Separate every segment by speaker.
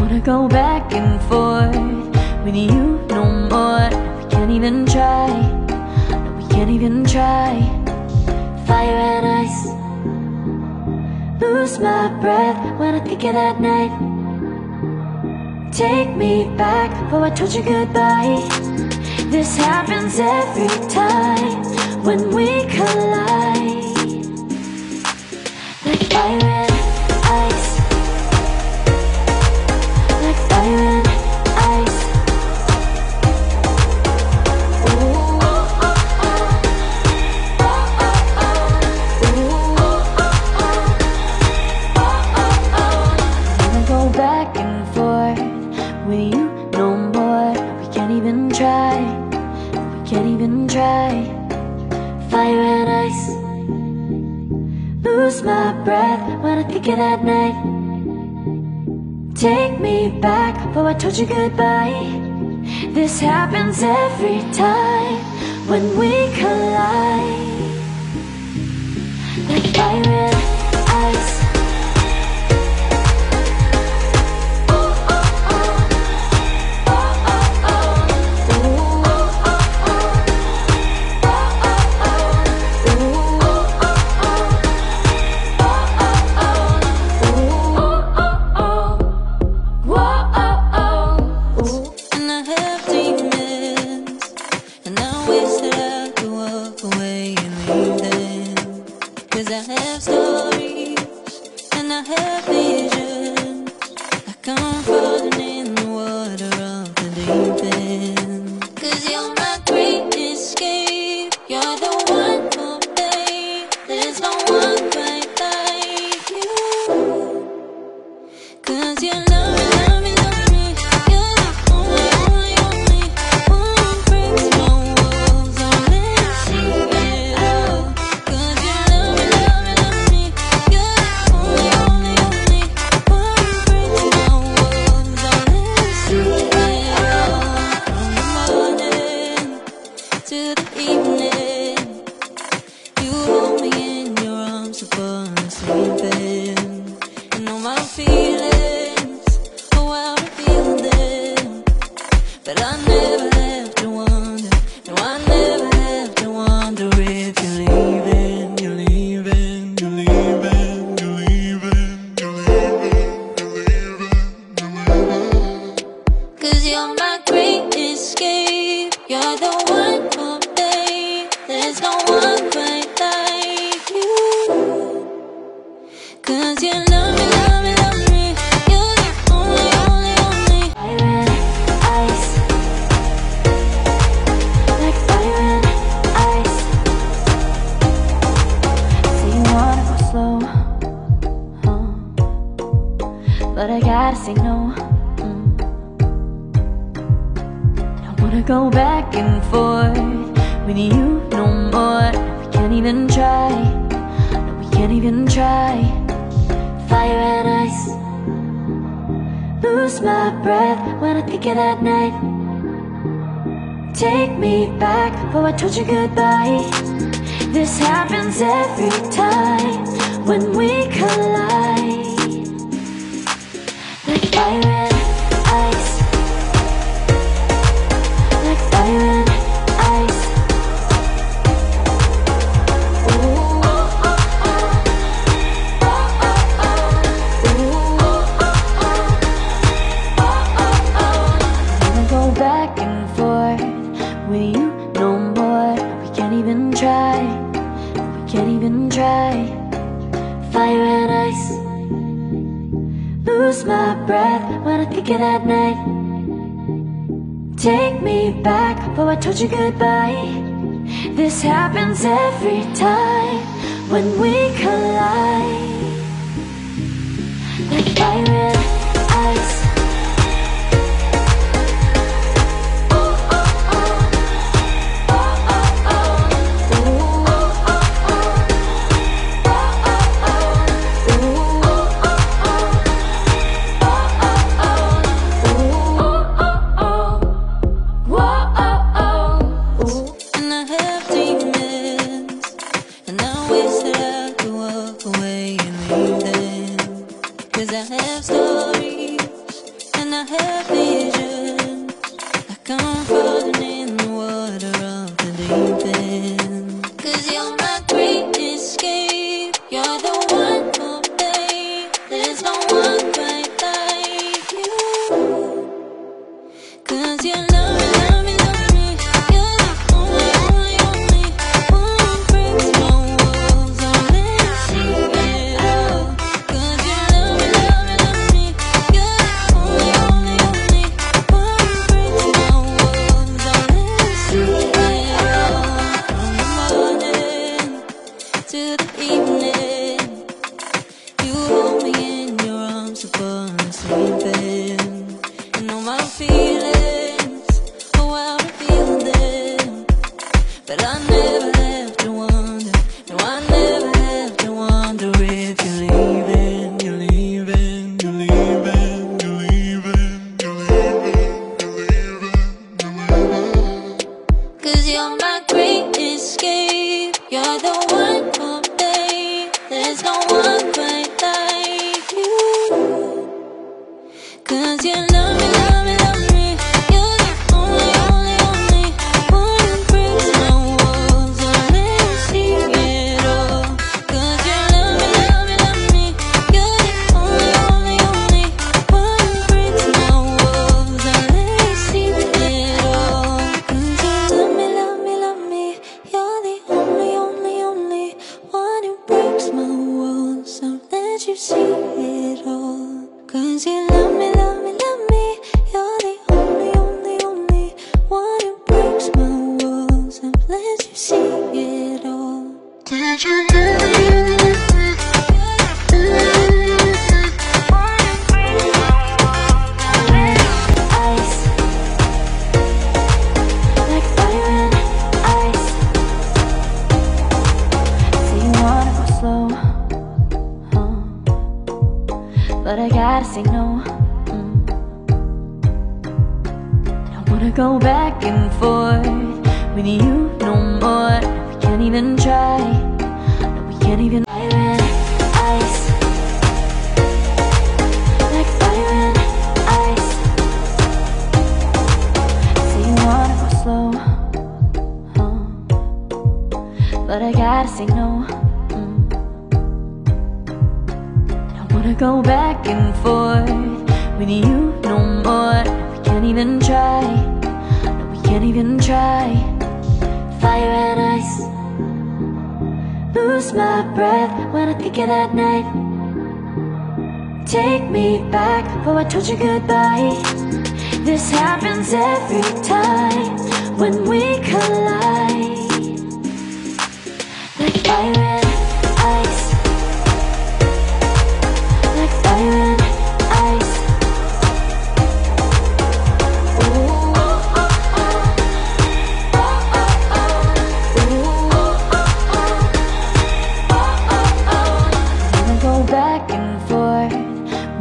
Speaker 1: wanna go back and forth with you no more. We can't even try, no, we can't even try. Fire and ice, lose my breath when I think of that night. Take me back before I told you goodbye. This happens every time when we collide. Like fire and ice, like fire and ice. Ooh, oh, oh, oh. Oh, oh, oh. Ooh, oh, oh, oh. Oh, oh, oh. I wanna go back and forth with you no more. We can't even try, we can't even try. Fire and ice, lose my breath when I think of that night. Take me back before I told you goodbye. This happens every time when we collide. Like fire and ice. But I gotta say no. Don't wanna go back and forth with you no more. We can't even try, no, we can't even try. Fire and ice, lose my breath when I think of that night. Take me back before I told you goodbye. This happens every time when we collide. Like fire and ice, like fire and ice. Ooh, oh, oh, oh. Oh, oh, oh. Ooh, oh, oh, oh. Oh, oh, oh. I wanna go back and forth with you no more. We can't even try, we can't even try. Fire and ice, lose my breath when I think of that night. Take me back before I told you goodbye. This happens every time when we collide. Like fire and ice.
Speaker 2: Cause I have stories, and
Speaker 1: 'cause you love me, love me, love me. You're the only, only, only one who breaks my walls and let me see it all. 'Cause you love me, love me, love me. You're the only, only, only one who breaks my walls and let me see it all. 'Cause you love me, love me, love me. You're the only, only, only one who breaks my walls and let you see it all. 'Cause you love me, love me, love me. You're the only, only, only one who breaks my walls and lets you see it all. Did you know ice, like fire and ice. Say you wanna go slow, but I gotta say no. I wanna go back and forth with you no more. We can't even try. No, we can't even. Fire and ice, like fire and ice. Say you wanna go slow, but I gotta say no. Wanna go back and forth with you no more. We can't even try. No, we can't even try. Fire and ice. Lose my breath when I think of that night. Take me back before I told you goodbye. This happens every time when we collide. Like fire and ice, like fire and ice. Ooh, oh, oh, oh. Oh, oh, oh. Ooh, oh, oh, oh. Oh, oh, oh. Wanna go back and forth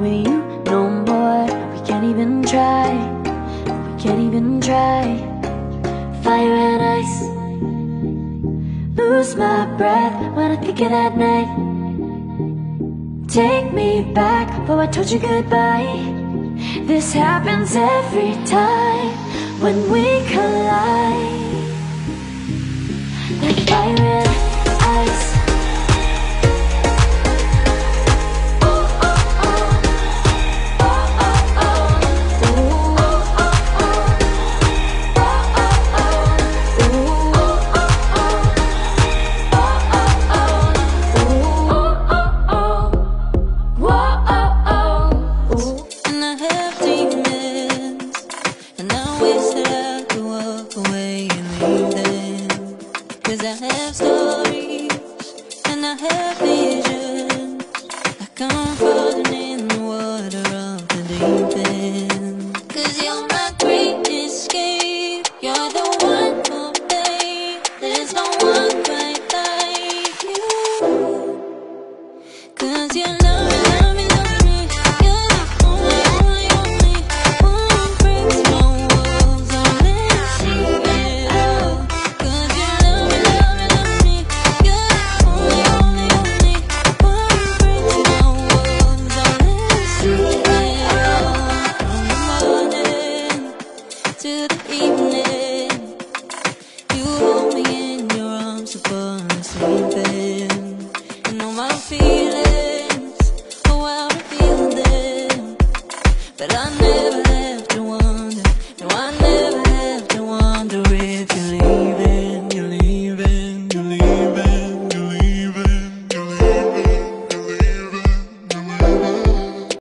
Speaker 1: with you no more. We can't even try. We can't even try. Fire and ice. Lose my breath when I think of that night. Take me back before I told you goodbye. This happens every time when we collide. Like fire and